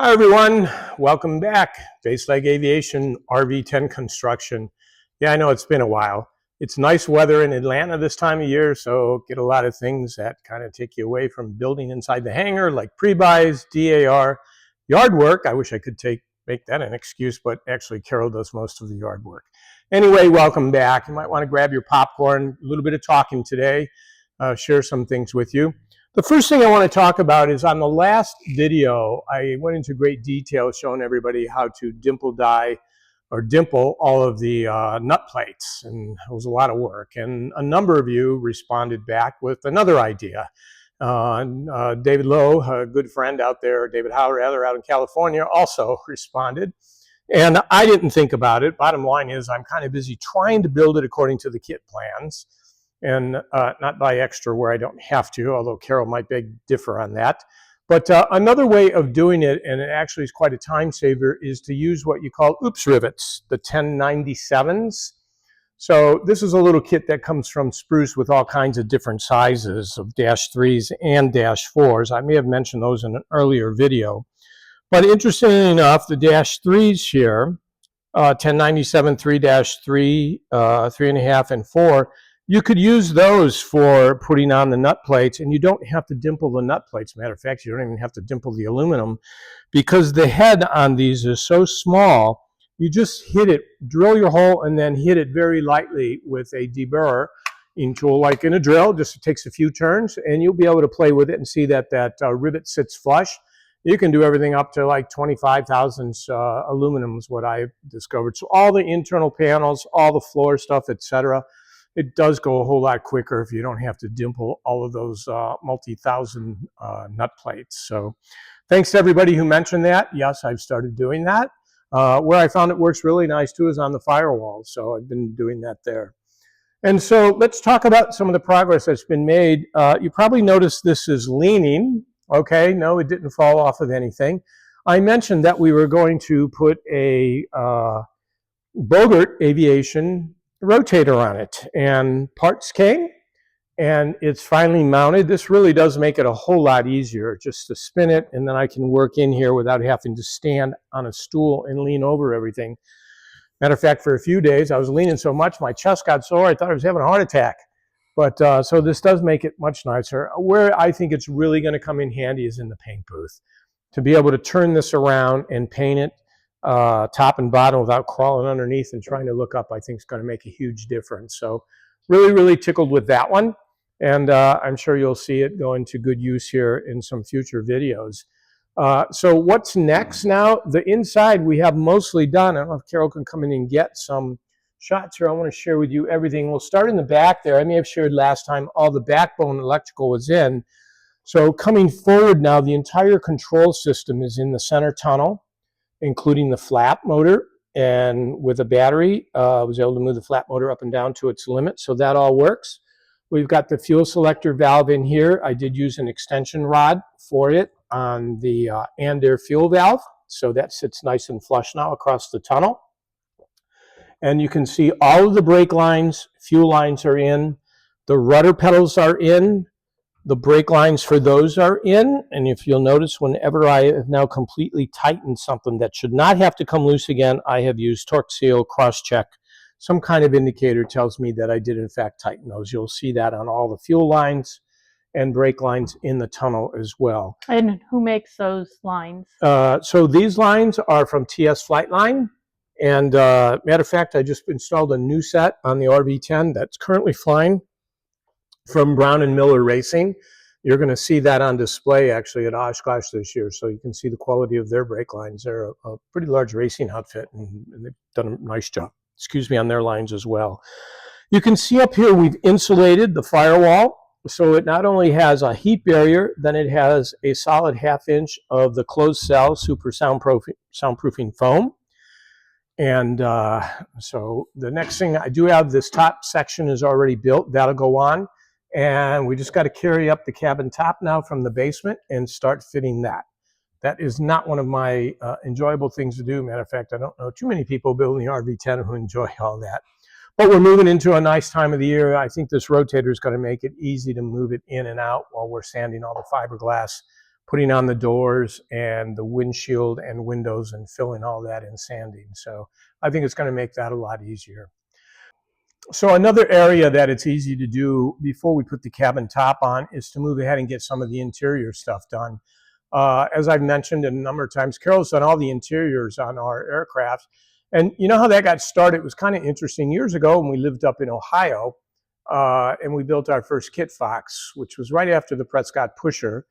Hi everyone, welcome back. Base Leg Aviation RV10 construction. Yeah, I know it's been a while. It's nice weather in Atlanta this time of year, so get a lot of things that kind of take you away from building inside the hangar, like pre-buys, DAR, yard work. I wish I could make that an excuse, but actually Carol does most of the yard work. Anyway, welcome back. You might want to grab your popcorn, a little bit of talking today, share some things with you. The first thing I want to talk about is on the last video, I went into great detail showing everybody how to dimple all of the nut plates, and it was a lot of work. And a number of you responded back with another idea. David Lowe, a good friend out there, David Howe rather, out in California, also responded. And I didn't think about it. Bottom line is I'm kind of busy trying to build it according to the kit plans, and not buy extra where I don't have to, although Carol might beg differ on that. But another way of doing it, and it actually is quite a time saver, is to use what you call oops rivets, the 1097s. So this is a little kit that comes from Spruce with all kinds of different sizes of -3s and -4s. I may have mentioned those in an earlier video. But interestingly enough, the -3s here, 1097 3-3, 3.5, and 4, you could use those for putting on the nut plates, and you don't have to dimple the nut plates. Matter of fact, you don't even have to dimple the aluminum, because the head on these is so small, you just hit it, drill your hole, and then hit it very lightly with a deburring tool, like in a drill. Just takes a few turns, and you'll be able to play with it and see that rivet sits flush. You can do everything up to like 25 thousandths aluminum is what I've discovered. So all the internal panels, all the floor stuff, etc., it does go a whole lot quicker if you don't have to dimple all of those multi-thousand nut plates. So thanks to everybody who mentioned that. Yes, I've started doing that. Where I found it works really nice too is on the firewall. So I've been doing that there. And so let's talk about some of the progress that's been made. You probably noticed this is leaning. Okay, no, it didn't fall off of anything. I mentioned that we were going to put a Bogert Aviation rotator on it, and parts came, and it's finally mounted. This really does make it a whole lot easier just to spin it, and then I can work in here without having to stand on a stool and lean over everything. Matter of fact, for a few days I was leaning so much my chest got sore I thought I was having a heart attack. But so this does make it much nicer. Where I think it's really going to come in handy is in the paint booth, to be able to turn this around and paint it top and bottom without crawling underneath and trying to look up. I think is going to make a huge difference. So really tickled with that one, and I'm sure you'll see it go into good use here in some future videos. So what's next now? The inside we have mostly done. I don't know if Carol can come in and get some shots here. I want to share with you everything. We'll start in the back there. I may have shared last time all the backbone electrical was in. So coming forward now, the entire control system is in the center tunnel, including the flap motor, and with a battery, I was able to move the flap motor up and down to its limit, so that all works. We've got the fuel selector valve in here. I did use an extension rod for it on the Andair fuel valve, so that sits nice and flush now across the tunnel. And you can see all of the brake lines, fuel lines are in, the rudder pedals are in, the brake lines for those are in, and if you'll notice, whenever I have now completely tightened something that should not have to come loose again, I have used torque seal, cross-check. Some kind of indicator tells me that I did in fact tighten those. You'll see that on all the fuel lines and brake lines in the tunnel as well. And who makes those lines? So these lines are from TS Flightline. And matter of fact, I just installed a new set on the RV10 that's currently flying from Brown and Miller Racing. You're going to see that on display actually at Oshkosh this year, so you can see the quality of their brake lines. They're a pretty large racing outfit, and they've done a nice job, on their lines as well. You can see up here we've insulated the firewall, so it not only has a heat barrier, then it has a solid 1/2 inch of the closed cell super soundproofing foam. And so the next thing I do have, this top section is already built. That'll go on. And we just got to carry up the cabin top now from the basement and start fitting that. That is not one of my enjoyable things to do. Matter of fact, I don't know too many people building the RV10 who enjoy all that. But we're moving into a nice time of the year. I think this rotator is going to make it easy to move it in and out while we're sanding all the fiberglass putting on the doors and the windshield and windows and filling all that in sanding. So I think it's going to make that a lot easier. So another area that it's easy to do before we put the cabin top on is to move ahead and get some of the interior stuff done. As I've mentioned a number of times, Carol's done all the interiors on our aircraft. And you know how that got started? It was kind of interesting. Years ago when we lived up in Ohio, and we built our first Kit Fox, which was right after the Prescott Pusher,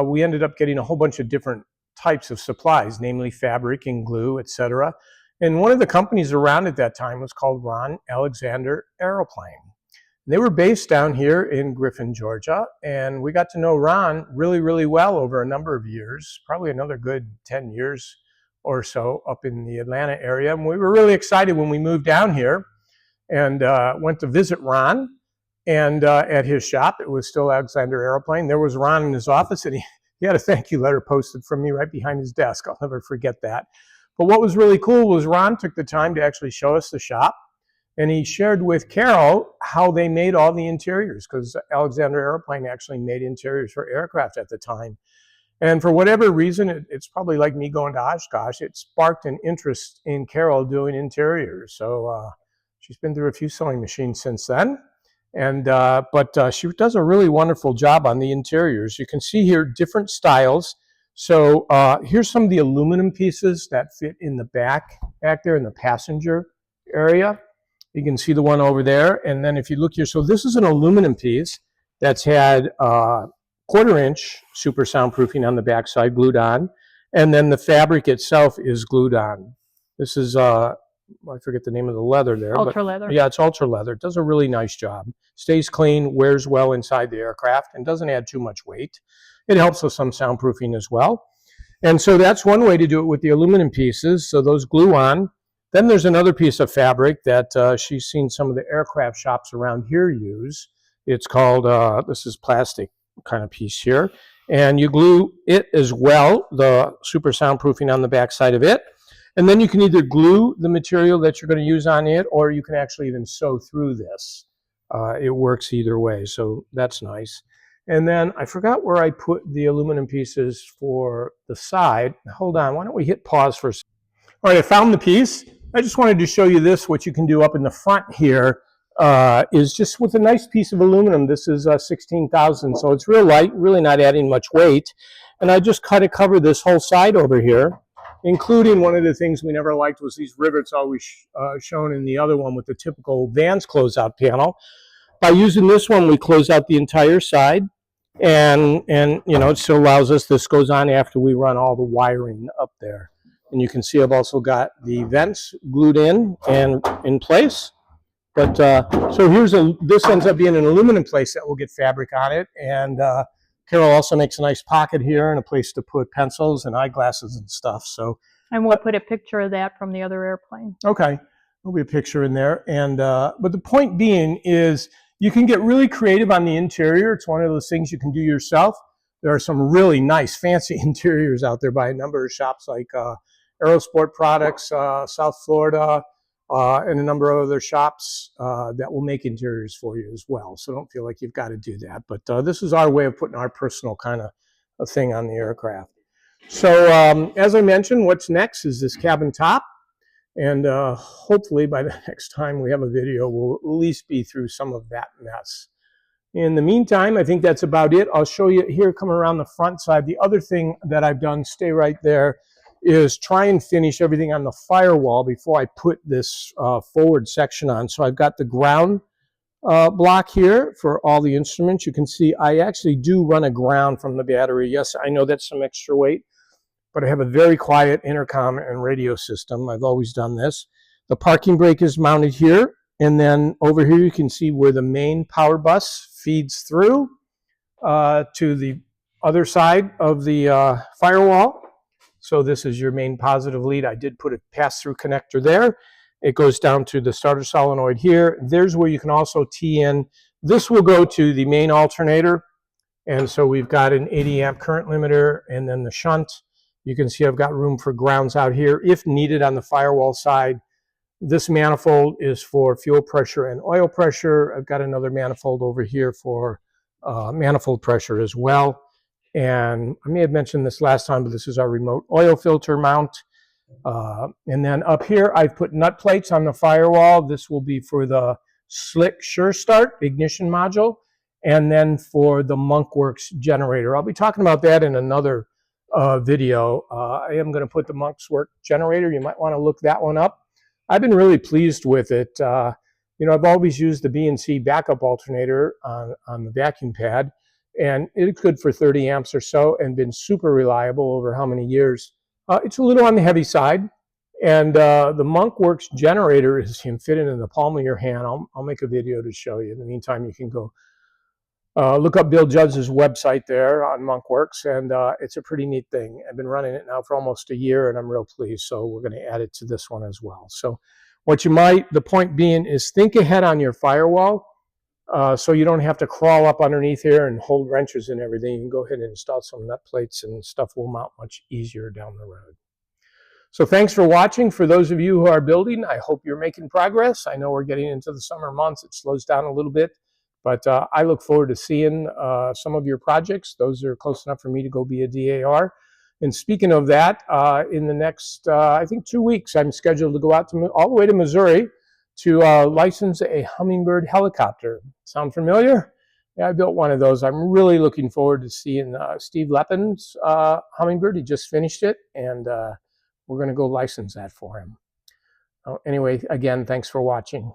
we ended up getting a whole bunch of different types of supplies, namely fabric and glue, etc. And one of the companies around at that time was called Ron Alexander Aeroplane. They were based down here in Griffin, Georgia, and we got to know Ron really, really well over a number of years, probably another good 10 years or so up in the Atlanta area. And we were really excited when we moved down here and went to visit Ron. And at his shop, it was still Alexander Aeroplane. There was Ron in his office, and he had a thank you letter posted from me right behind his desk. I'll never forget that. But what was really cool was Ron took the time to actually show us the shop, and he shared with Carol how they made all the interiors, because Alexander Aeroplane actually made interiors for aircraft at the time. And for whatever reason, it's probably like me going to Oshkosh, it sparked an interest in Carol doing interiors. So she's been through a few sewing machines since then. And but she does a really wonderful job on the interiors. You can see here different styles. So here's some of the aluminum pieces that fit in the back there in the passenger area. You can see the one over there. And then if you look here, so this is an aluminum piece that's had 1/4 inch super soundproofing on the back side glued on. And then the fabric itself is glued on. This is I forget the name of the leather there. Ultra leather. Yeah, it's ultra leather. It does a really nice job. Stays clean, wears well inside the aircraft, and doesn't add too much weight. It helps with some soundproofing as well. And so that's one way to do it with the aluminum pieces. So those glue on. Then there's another piece of fabric that she's seen some of the aircraft shops around here use. It's called, this is plastic kind of piece here. And you glue it as well, the super soundproofing on the back side of it. And then you can either glue the material that you're going to use on it, or you can actually even sew through this. It works either way, so that's nice. And then I forgot where I put the aluminum pieces for the side. Hold on, why don't we hit pause for a second? All right, I found the piece. I just wanted to show you this. What you can do up in the front here is just with a nice piece of aluminum. This is 16,000, so it's real light, really not adding much weight. And I just cut to cover this whole side over here, including one of the things we never liked was these rivets always shown in the other one with the typical Vans closeout panel. By using this one, we close out the entire side, and you know, it still allows us, this goes on after we run all the wiring up there. And you can see I've also got the vents glued in and in place. But so here's this ends up being an aluminum place that will get fabric on it. And Carol also makes a nice pocket here and a place to put pencils and eyeglasses and stuff. So, and we'll put a picture of that from the other airplane. Okay, there'll be a picture in there. And but the point being is you can get really creative on the interior. It's one of those things you can do yourself. There are some really nice, fancy interiors out there by a number of shops like Aerosport Products, South Florida, and a number of other shops that will make interiors for you as well. So don't feel like you've got to do that. But this is our way of putting our personal kind of thing on the aircraft. So as I mentioned, what's next is this cabin top. And hopefully by the next time we have a video, we'll at least be through some of that mess. In the meantime, I think that's about it. I'll show you here coming around the front side. The other thing that I've done, stay right there, is try and finish everything on the firewall before I put this forward section on. So I've got the ground block here for all the instruments. You can see I actually do run a ground from the battery. Yes, I know that's some extra weight, but I have a very quiet intercom and radio system. I've always done this. The parking brake is mounted here. And then over here you can see where the main power bus feeds through to the other side of the firewall. So this is your main positive lead. I did put a pass-through connector there. It goes down to the starter solenoid here. There's where you can also tee in. This will go to the main alternator. And so we've got an 80 amp current limiter and then the shunt. You can see I've got room for grounds out here if needed on the firewall side. This manifold is for fuel pressure and oil pressure. I've got another manifold over here for manifold pressure as well. And I may have mentioned this last time, but this is our remote oil filter mount. And then up here, I've put nut plates on the firewall. This will be for the Slick Sure Start ignition module, and then for the Monkworks generator. I'll be talking about that in another video. I am going to put the Monkworks generator. You might want to look that one up. I've been really pleased with it. You know, I've always used the B&C backup alternator on the vacuum pad, and it's good for 30 amps or so and been super reliable over how many years. It's a little on the heavy side, and the Monkworks generator can fit in the palm of your hand. I'll make a video to show you. In the meantime, you can go look up Bill Judd's website there on Monkworks, and it's a pretty neat thing. I've been running it now for almost a year, and I'm real pleased, so we're going to add it to this one as well. So the point being is think ahead on your firewall, so you don't have to crawl up underneath here and hold wrenches and everything. You can go ahead and install some nut plates, and stuff will mount much easier down the road. So thanks for watching. For those of you who are building, I hope you're making progress. I know we're getting into the summer months. It slows down a little bit, but I look forward to seeing some of your projects. Those are close enough for me to go be a DAR. And speaking of that, in the next, I think 2 weeks, I'm scheduled to go out all the way to Missouri to license a Hummingbird helicopter. Sound familiar? Yeah, I built one of those. I'm really looking forward to seeing Steve Leppin's Hummingbird. He just finished it, and we're going to go license that for him. Anyway, again, thanks for watching.